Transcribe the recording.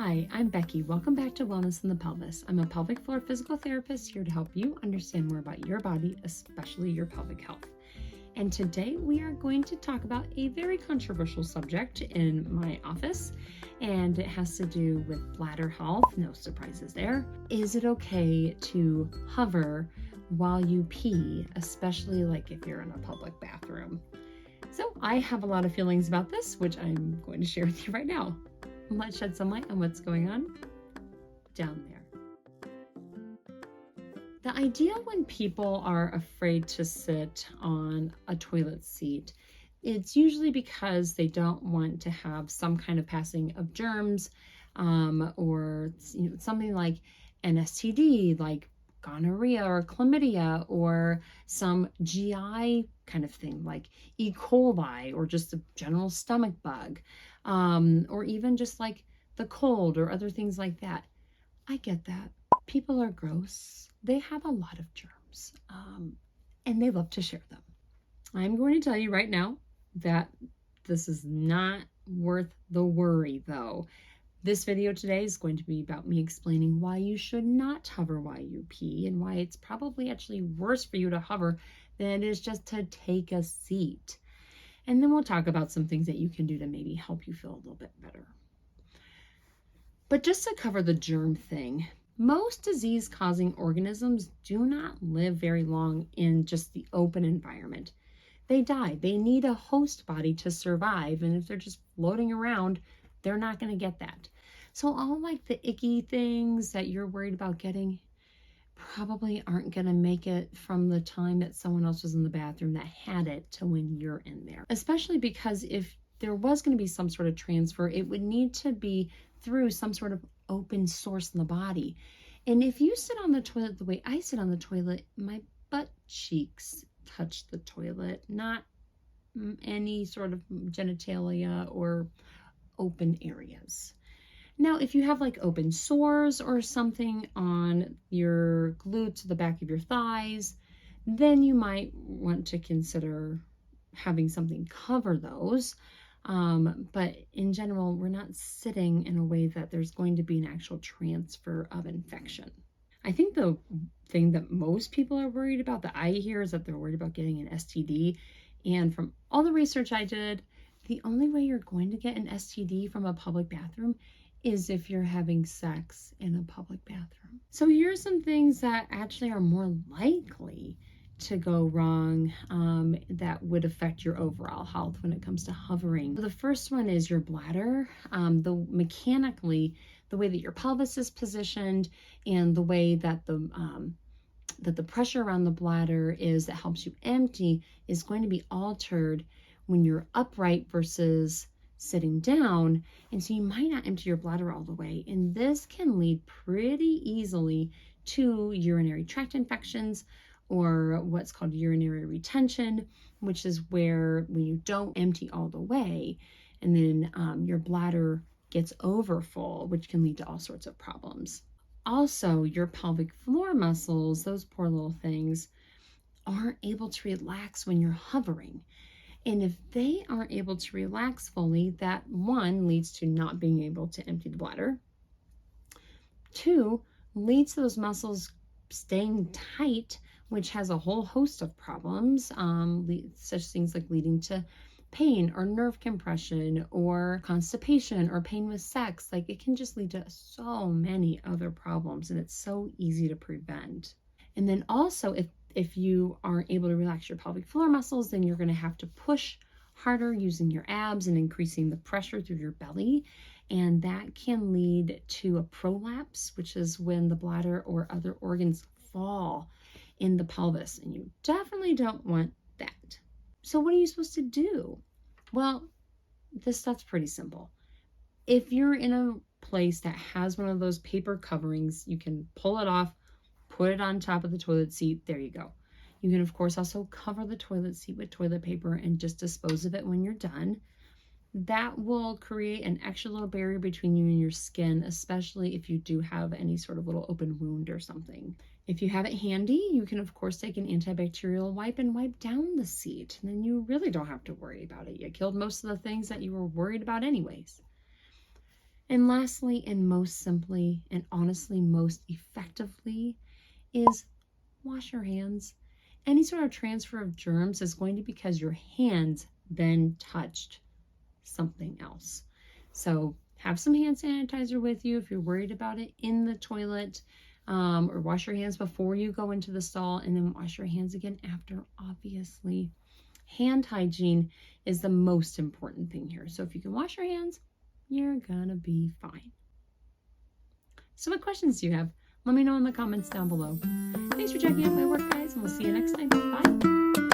Hi, I'm Becky. Welcome back to Wellness in the Pelvis. I'm a pelvic floor physical therapist here to help you understand more about your body, especially your pelvic health. And today we are going to talk about a very controversial subject in my office, and it has to do with bladder health. No surprises there. Is it okay to hover while you pee, especially like if you're in a public bathroom? So I have a lot of feelings about this, which I'm going to share with you right now. Let's shed some light on what's going on down there. The idea when people are afraid to sit on a toilet seat, it's usually because they don't want to have some kind of passing of germs or something like an STD, like gonorrhea or chlamydia, or some GI kind of thing like E. coli, or just a general stomach bug, or even just like the cold or other things like that. I get that. People are gross. They have a lot of germs, and they love to share them. I'm going to tell you right now that this is not worth the worry, though. This video today is going to be about me explaining why you should not hover while you pee, and why it's probably actually worse for you to hover than it is just to take a seat. And then we'll talk about some things that you can do to maybe help you feel a little bit better. But just to cover the germ thing, most disease-causing organisms do not live very long in just the open environment. They die. They need a host body to survive, and if they're just floating around, they're not going to get that. So all like the icky things that you're worried about getting probably aren't going to make it from the time that someone else was in the bathroom that had it to when you're in there. Especially because if there was going to be some sort of transfer, it would need to be through some sort of open source in the body. And if you sit on the toilet the way I sit on the toilet, my butt cheeks touch the toilet, not any sort of genitalia or open areas. Now, if you have like open sores or something on your glutes, the back of your thighs, then you might want to consider having something cover those. But in general, we're not sitting in a way that there's going to be an actual transfer of infection. I think the thing that most people are worried about, that I hear, is that they're worried about getting an STD. And from all the research I did, the only way you're going to get an STD from a public bathroom is if you're having sex in a public bathroom. So here's some things that actually are more likely to go wrong that would affect your overall health when it comes to hovering. So the first one is your bladder. Mechanically, the way that your pelvis is positioned and the way that the pressure around the bladder is that helps you empty is going to be altered when you're upright versus sitting down. And so you might not empty your bladder all the way. And this can lead pretty easily to urinary tract infections, or what's called urinary retention, which is where when you don't empty all the way, and then your bladder gets overfull, which can lead to all sorts of problems. Also, your pelvic floor muscles, those poor little things, aren't able to relax when you're hovering. And if they aren't able to relax fully, that one leads to not being able to empty the bladder. Two, leads to those muscles staying tight, which has a whole host of problems, such things like leading to pain or nerve compression or constipation or pain with sex. Like, it can just lead to so many other problems, and it's so easy to prevent. And then also, if you aren't able to relax your pelvic floor muscles, then you're going to have to push harder using your abs and increasing the pressure through your belly. And that can lead to a prolapse, which is when the bladder or other organs fall in the pelvis. And you definitely don't want that. So what are you supposed to do? Well, this stuff's pretty simple. If you're in a place that has one of those paper coverings, you can pull it off, put it on top of the toilet seat. There you go. You can, of course, also cover the toilet seat with toilet paper and just dispose of it when you're done. That will create an extra little barrier between you and your skin, especially if you do have any sort of little open wound or something. If you have it handy, you can, of course, take an antibacterial wipe and wipe down the seat. And then you really don't have to worry about it. You killed most of the things that you were worried about anyways. And lastly, and most simply, and honestly most effectively, is wash your hands. Any sort of transfer of germs is going to be because your hands then touched something else. So have some hand sanitizer with you if you're worried about it in the toilet, or wash your hands before you go into the stall, and then wash your hands again after, obviously. Hand hygiene is the most important thing here. So if you can wash your hands, you're gonna be fine. So what questions do you have? Let me know in the comments down below. Thanks for checking out my work, guys, and we'll see you next time. Bye.